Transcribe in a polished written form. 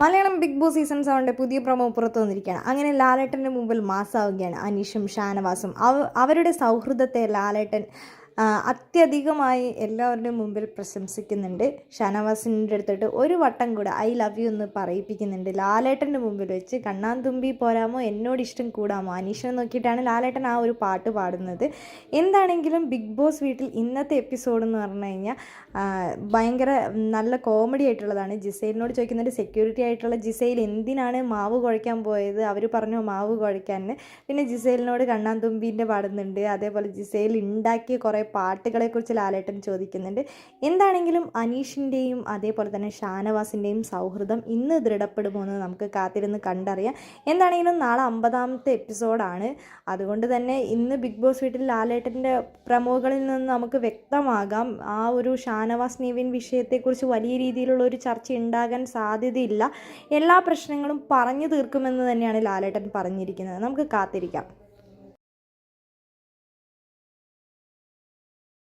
Malayalam big boss season 7 പുതിയ promo പുറത്തു വന്നിരിക്കുകയാണ്. അങ്ങനെ ലാലേട്ടൻ്റെ മുമ്പിൽ മാസാവുകയാണ് അനീഷും ഷാനവാസും. അവരുടെ സൗഹൃദത്തെ ലാലേട്ടൻ അത്യധികമായി എല്ലാവരുടെയും മുമ്പിൽ പ്രശംസിക്കുന്നുണ്ട്. ഷാനവാസിൻ്റെ അടുത്തിട്ട് ഒരു വട്ടം കൂടെ ഐ ലവ് യു എന്ന് പറയിപ്പിക്കുന്നുണ്ട്. ലാലേട്ടൻ്റെ മുമ്പിൽ വെച്ച് കണ്ണാൻ തുമ്പി പോരാമോ എന്നോട് ഇഷ്ടം കൂടാമോ അനീഷിനെ നോക്കിയിട്ടാണ് ലാലേട്ടൻ ആ ഒരു പാട്ട് പാടുന്നത്. എന്താണെങ്കിലും ബിഗ് ബോസ് വീട്ടിൽ ഇന്നത്തെ എപ്പിസോഡ് എന്ന് പറഞ്ഞു കഴിഞ്ഞാൽ ഭയങ്കര നല്ല കോമഡി ആയിട്ടുള്ളതാണ്. ജിസൈലിനോട് ചോദിക്കുന്നുണ്ട്, സെക്യൂരിറ്റി ആയിട്ടുള്ള ജിസൈൽ എന്തിനാണ് മാവ് കുഴയ്ക്കാൻ പോയത്? അവർ പറഞ്ഞു മാവ് കുഴയ്ക്കാൻ. പിന്നെ ജിസൈലിനോട് കണ്ണാൻ തുമ്പീൻ്റെ പാടുന്നുണ്ട്. അതേപോലെ ജിസൈൽ ഉണ്ടാക്കിയ കുറേ പാട്ടുകളെക്കുറിച്ച് ലാലേട്ടൻ ചോദിക്കുന്നുണ്ട്. എന്താണെങ്കിലും അനീഷിൻ്റെയും അതേപോലെ തന്നെ ഷാനവാസിൻ്റെയും സൗഹൃദം ഇന്ന് ദൃഢപ്പെടുമോ എന്ന് നമുക്ക് കാത്തിരുന്ന് കണ്ടറിയാം. എന്താണെങ്കിലും നാളെ 50ാമത്തെ എപ്പിസോഡാണ്. അതുകൊണ്ട് തന്നെ ഇന്ന് ബിഗ് ബോസ് വീട്ടിൽ ലാലേട്ടൻ്റെ പ്രമോകളിൽ നിന്ന് നമുക്ക് വ്യക്തമാകാം ആ ഒരു ഷാനവാസ് നിവിൻ വിഷയത്തെക്കുറിച്ച് വലിയ രീതിയിലുള്ള ഒരു ചർച്ച ഉണ്ടാകാൻ സാധ്യതയില്ല. എല്ലാ പ്രശ്നങ്ങളും പറഞ്ഞു തീർക്കുമെന്ന് തന്നെയാണ് ലാലേട്ടൻ പറഞ്ഞിരിക്കുന്നത്. നമുക്ക് കാത്തിരിക്കാം.